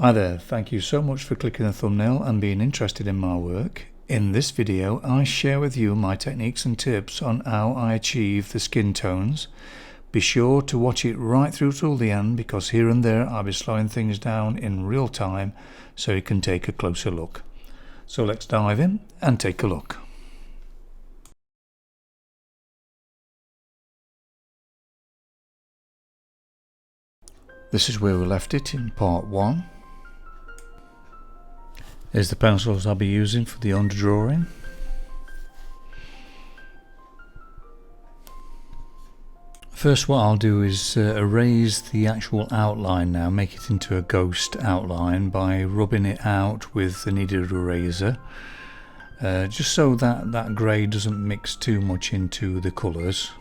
Hi there, thank you so much for clicking the thumbnail and being interested in my work. In this video I share with you my techniques and tips on how I achieve the skin tones. Be sure to watch it right through till the end, because here and there I'll be slowing things down in real time so you can take a closer look. So let's dive in and take a look. This is where we left it in part 1. Here's the pencils I'll be using for the underdrawing. First, what I'll do is erase the actual outline now, make it into a ghost outline by rubbing it out with the kneaded eraser, just so that that grey doesn't mix too much into the colours.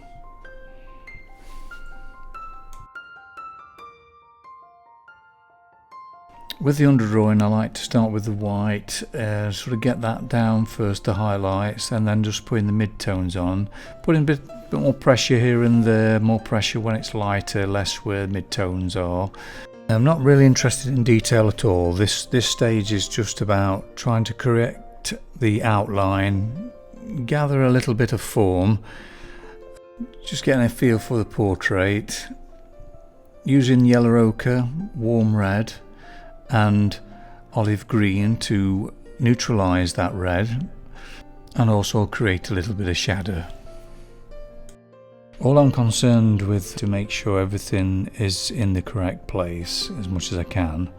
With the underdrawing, I like to start with the white, sort of get that down first, the highlights, and then just putting the mid-tones on, putting a bit more pressure here and there, more pressure when it's lighter, less where mid-tones are. I'm not really interested in detail at all. This stage is just about trying to correct the outline, gather a little bit of form, just getting a feel for the portrait, using yellow ochre, warm red, and olive green to neutralize that red and also create a little bit of shadow. All I'm concerned with to make sure everything is in the correct place as much as I can,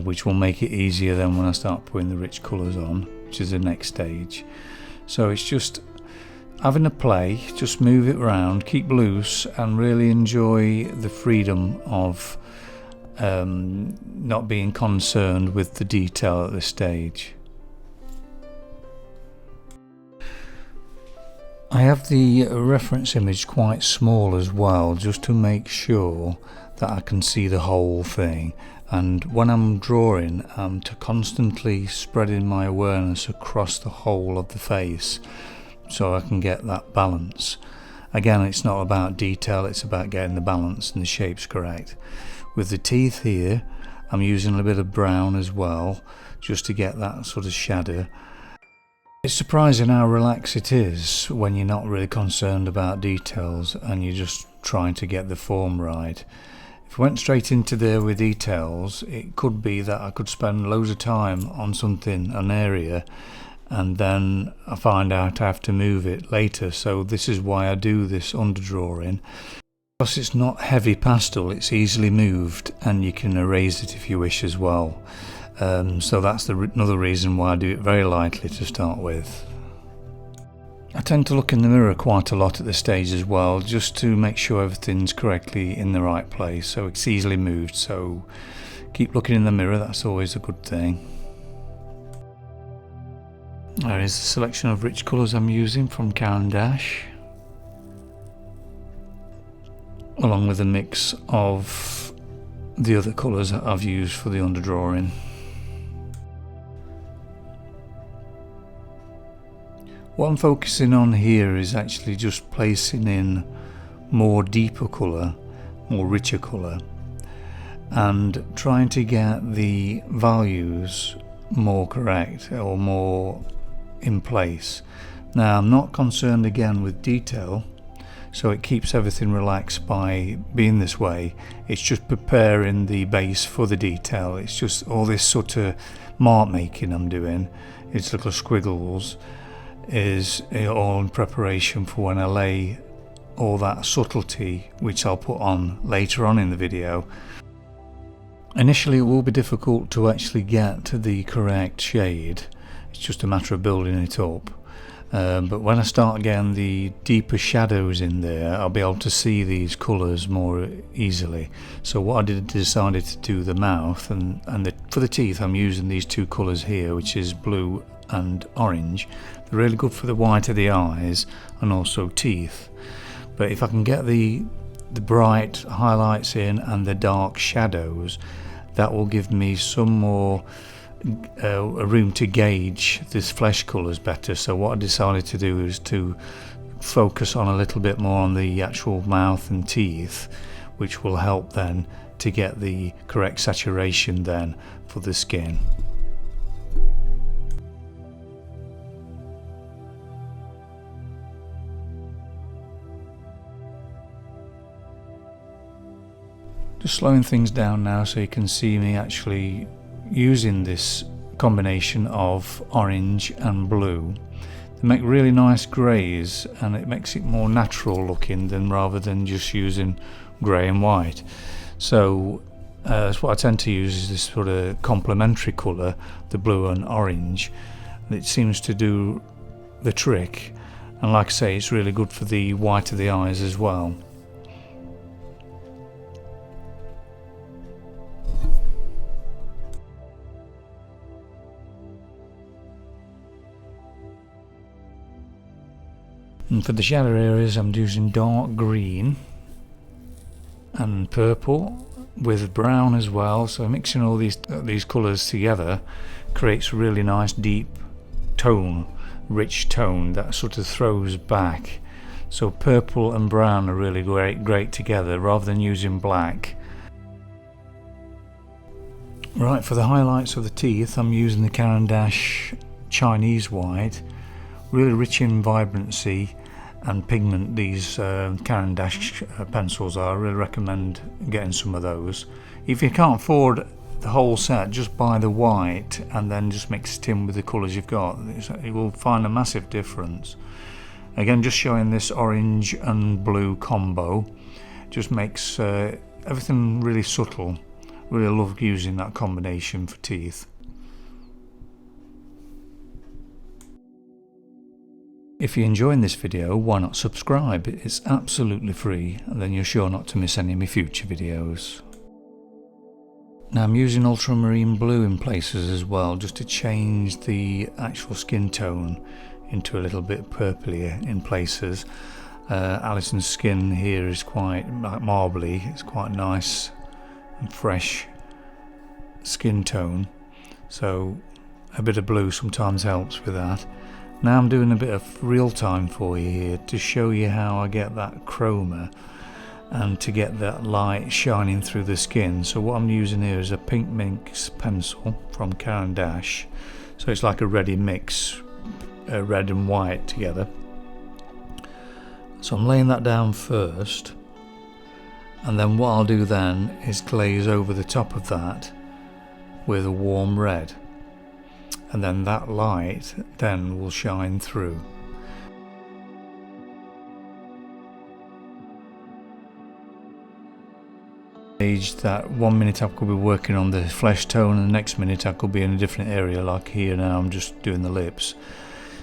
which will make it easier then when I start putting the rich colours on, which is the next stage. So it's just having a play, just move it around, keep loose, and really enjoy the freedom of not being concerned with the detail at this stage. I have the reference image quite small as well, just to make sure that I can see the whole thing, and when I'm drawing I'm constantly spreading my awareness across the whole of the face so I can get that balance. Again, it's not about detail, it's about getting the balance and the shapes correct. With the teeth here, I'm using a bit of brown as well, just to get that sort of shadow. It's surprising how relaxed it is when you're not really concerned about details and you're just trying to get the form right. If I went straight into there with details, it could be that I could spend loads of time on something, an area, and then I find out I have to move it later. So this is why I do this underdrawing. Because it's not heavy pastel, it's easily moved and you can erase it if you wish as well. So that's another reason why I do it very lightly to start with. I tend to look in the mirror quite a lot at this stage as well, just to make sure everything's correctly in the right place, so it's easily moved. So keep looking in the mirror, that's always a good thing. There is a selection of rich colours I'm using from Caran, along with a mix of the other colours that I've used for the underdrawing. What I'm focusing on here is actually just placing in more deeper colour, more richer colour, and trying to get the values more correct or more in place. Now, I'm not concerned again with detail, so it keeps everything relaxed by being this way. It's just preparing the base for the detail. It's just all this sort of mark making I'm doing, it's little squiggles, is all in preparation for when I lay all that subtlety, which I'll put on later on in the video. Initially it will be difficult to actually get to the correct shade, it's just a matter of building it up. But when I start getting the deeper shadows in there, I'll be able to see these colours more easily. So what I decided to do the mouth and for the teeth, I'm using these two colours here, which is blue and orange. They're really good for the white of the eyes and also teeth. But if I can get the bright highlights in and the dark shadows, that will give me some more a room to gauge this flesh colours better. So what I decided to do is to focus on a little bit more on the actual mouth and teeth, which will help then to get the correct saturation then for the skin. Just slowing things down now so you can see me actually using this combination of orange and blue. They make really nice greys, and it makes it more natural looking than rather than just using grey and white. So that's what I tend to use, is this sort of complementary colour, the blue and orange. It seems to do the trick, and like I say, it's really good for the white of the eyes as well. And for the shadow areas, I'm using dark green and purple with brown as well. So mixing all these colours together creates a really nice deep tone, rich tone that sort of throws back. So purple and brown are really great together rather than using black. Right, for the highlights of the teeth, I'm using the Caran Chinese white. Really rich in vibrancy and pigment, these Caran pencils are. I really recommend getting some of those. If you can't afford the whole set, just buy the white and then just mix it in with the colours you've got. You will find a massive difference. Again, just showing this orange and blue combo just makes everything really subtle. Really love using that combination for teeth. If you're enjoying this video, why not subscribe? It's absolutely free, and then you're sure not to miss any of my future videos. Now I'm using ultramarine blue in places as well, just to change the actual skin tone into a little bit purplier in places. Alison's skin here is quite marbly, it's quite nice and fresh skin tone, so a bit of blue sometimes helps with that. Now I'm doing a bit of real time for you here to show you how I get that chroma and to get that light shining through the skin. So what I'm using here is a pink mix pencil from Caran. So it's like a ready mix, red and white together. So I'm laying that down first, and then what I'll do then is glaze over the top of that with a warm red. And then that light then will shine through. That 1 minute I could be working on the flesh tone, and the next minute I could be in a different area, like here now I'm just doing the lips.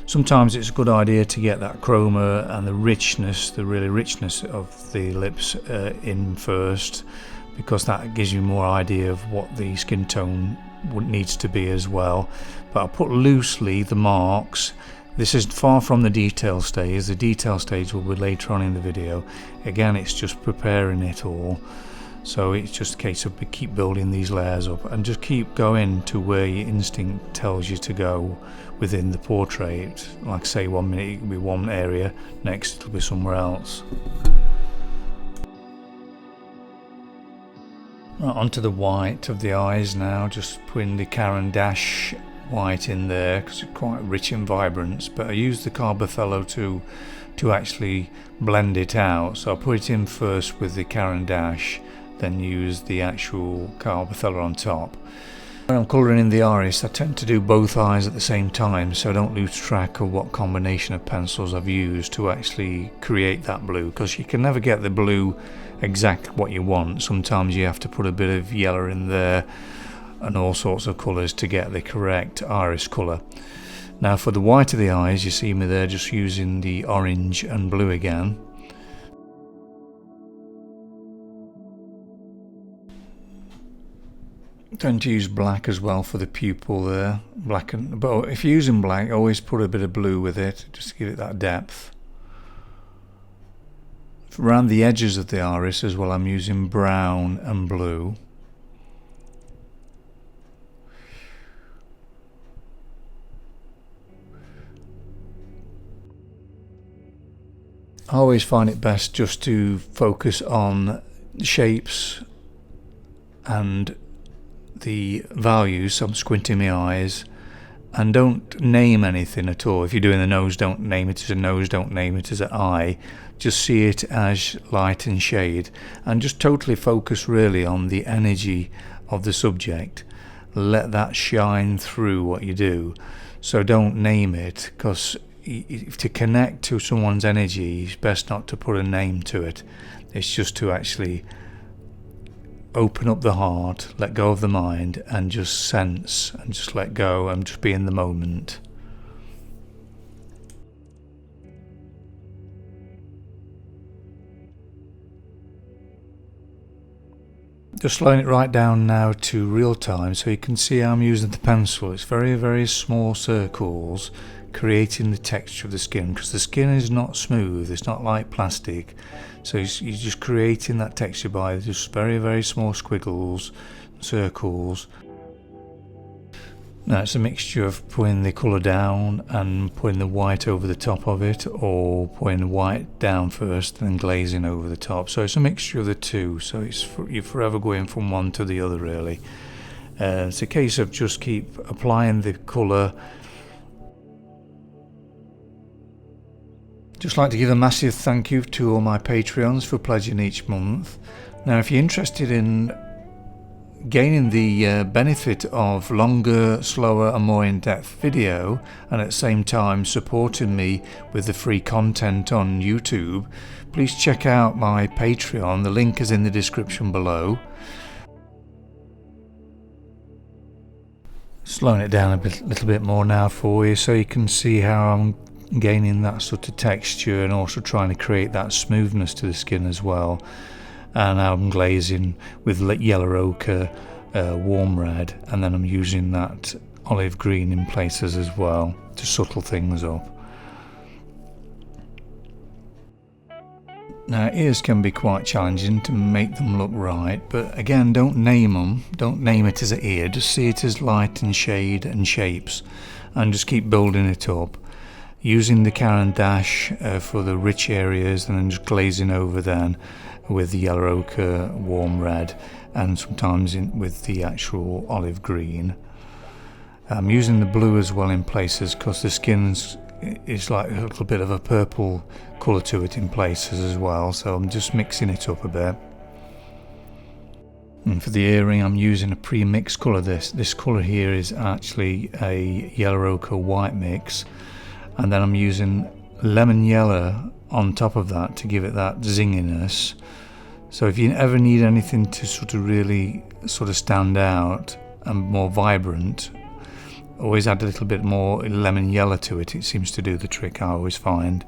Sometimes it's a good idea to get that chroma and the richness, the really richness of the lips in first, because that gives you more idea of what the skin tone needs to be as well. But I'll put loosely the marks. This is far from the detail stage. The detail stage will be later on in the video. Again, it's just preparing it all. So it's just a case of keep building these layers up and just keep going to where your instinct tells you to go within the portrait. Like say 1 minute it will be one area, next it'll be somewhere else. Right, onto the white of the eyes now, just putting the Caran white in there because it's quite rich and vibrant, but I use the CarbOthello to actually blend it out. So I put it in first with the Caran, then use the actual CarbOthello on top. When I'm colouring in the iris, I tend to do both eyes at the same time, so I don't lose track of what combination of pencils I've used to actually create that blue, because you can never get the blue exact what you want. Sometimes you have to put a bit of yellow in there and all sorts of colours to get the correct iris colour. Now for the white of the eyes, you see me there just using the orange and blue again. Tend to use black as well for the pupil there. Black, but if you're using black, always put a bit of blue with it, just to give it that depth. Around the edges of the iris as well, I'm using brown and blue. I always find it best just to focus on shapes and the values, so I'm squinting my eyes, and don't name anything at all. If you're doing the nose, don't name it as a nose, don't name it as an eye, just see it as light and shade, and just totally focus really on the energy of the subject. Let that shine through what you do. So don't name it, because to connect to someone's energy, it's best not to put a name to it. It's just to actually open up the heart, let go of the mind, and just sense and just let go and just be in the moment. Just slowing it right down now to real time, so you can see how I'm using the pencil. It's very, very small circles, creating the texture of the skin, because the skin is not smooth, it's not like plastic, so you're just creating that texture by just very, very small squiggles, circles. Now it's a mixture of putting the colour down and putting the white over the top of it, or putting the white down first and then glazing over the top. So it's a mixture of the two, so you're forever going from one to the other really. It's a case of just keep applying the colour. Just like to give a massive thank you to all my Patreons for pledging each month. Now if you're interested in gaining the benefit of longer, slower and more in-depth video, and at the same time supporting me with the free content on YouTube, please check out my Patreon. The link is in the description below. Slowing it down a little bit more now for you, so you can see how I'm gaining that sort of texture and also trying to create that smoothness to the skin as well. And I'm glazing with yellow ochre, warm red, and then I'm using that olive green in places as well to subtle things up. Now ears can be quite challenging to make them look right, but again, don't name them, don't name it as an ear, just see it as light and shade and shapes, and just keep building it up. Using the Caran dash for the rich areas, and then just glazing over then with the yellow ochre, warm red, and sometimes with the actual olive green. I'm using the blue as well in places, because the skin is like a little bit of a purple colour to it in places as well, so I'm just mixing it up a bit. And for the earring I'm using a pre-mixed colour. This colour here is actually a yellow ochre white mix, and then I'm using lemon yellow on top of that to give it that zinginess. So if you ever need anything to sort of really sort of stand out and more vibrant, always add a little bit more lemon yellow to it. It seems to do the trick, I always find.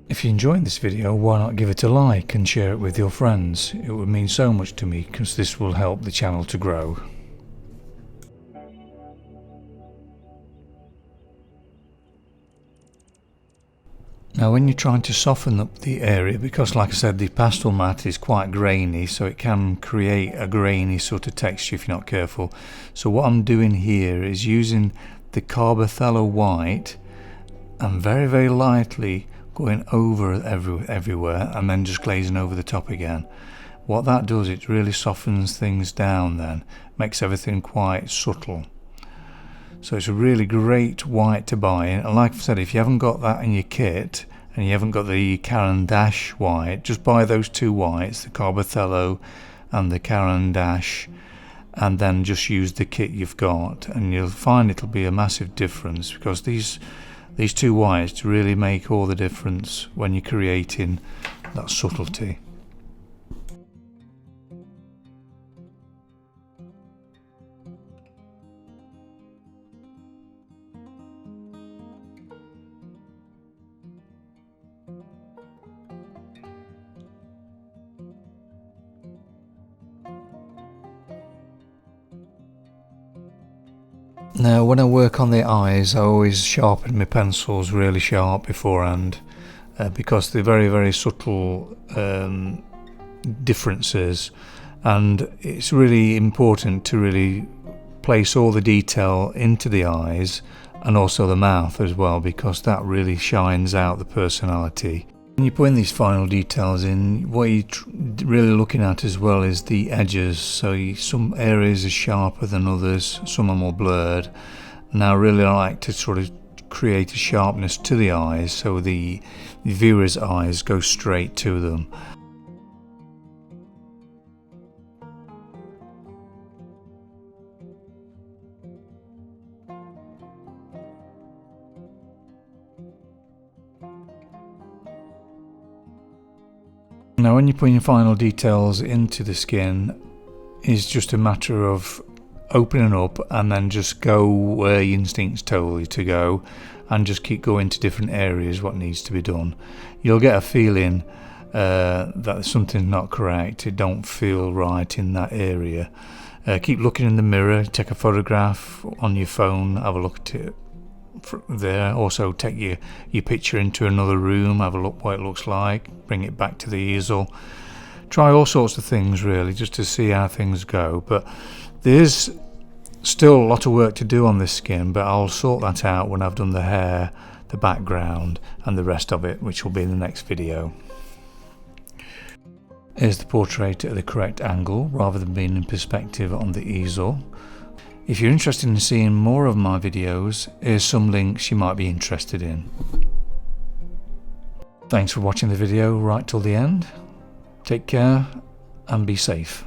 If you're enjoying this video, why not give it a like and share it with your friends? It would mean so much to me, because this will help the channel to grow. Now when you're trying to soften up the area, because like I said the pastel mat is quite grainy, so it can create a grainy sort of texture if you're not careful. So what I'm doing here is using the CarbOthello white and very, very lightly going over everywhere, and then just glazing over the top again. What that does, it really softens things down then, makes everything quite subtle. So it's a really great white to buy, and like I said, if you haven't got that in your kit and you haven't got the Caran dash white, just buy those two whites, the CarbOthello and the Caran dash, and then just use the kit you've got, and you'll find it'll be a massive difference, because these two whites really make all the difference when you're creating that subtlety. Now when I work on the eyes, I always sharpen my pencils really sharp beforehand, because they're very, very subtle differences, and it's really important to really place all the detail into the eyes and also the mouth as well, because that really shines out the personality. When you put in these final details in, what you're really looking at as well is the edges. So some areas are sharper than others, some are more blurred. Now I really like to sort of create a sharpness to the eyes so the viewer's eyes go straight to them. Now when you're putting final details into the skin, it's just a matter of opening up and then just go where your instincts tell you to go, and just keep going to different areas what needs to be done. You'll get a feeling that something's not correct, it don't feel right in that area. Keep looking in the mirror, take a photograph on your phone, have a look at it there. Also take your picture into another room, have a look what it looks like, bring it back to the easel. Try all sorts of things really, just to see how things go. But there's still a lot of work to do on this skin, but I'll sort that out when I've done the hair, the background and the rest of it, which will be in the next video. Here's the portrait at the correct angle rather than being in perspective on the easel. If you're interested in seeing more of my videos, here's some links you might be interested in. Thanks for watching the video right till the end. Take care and be safe.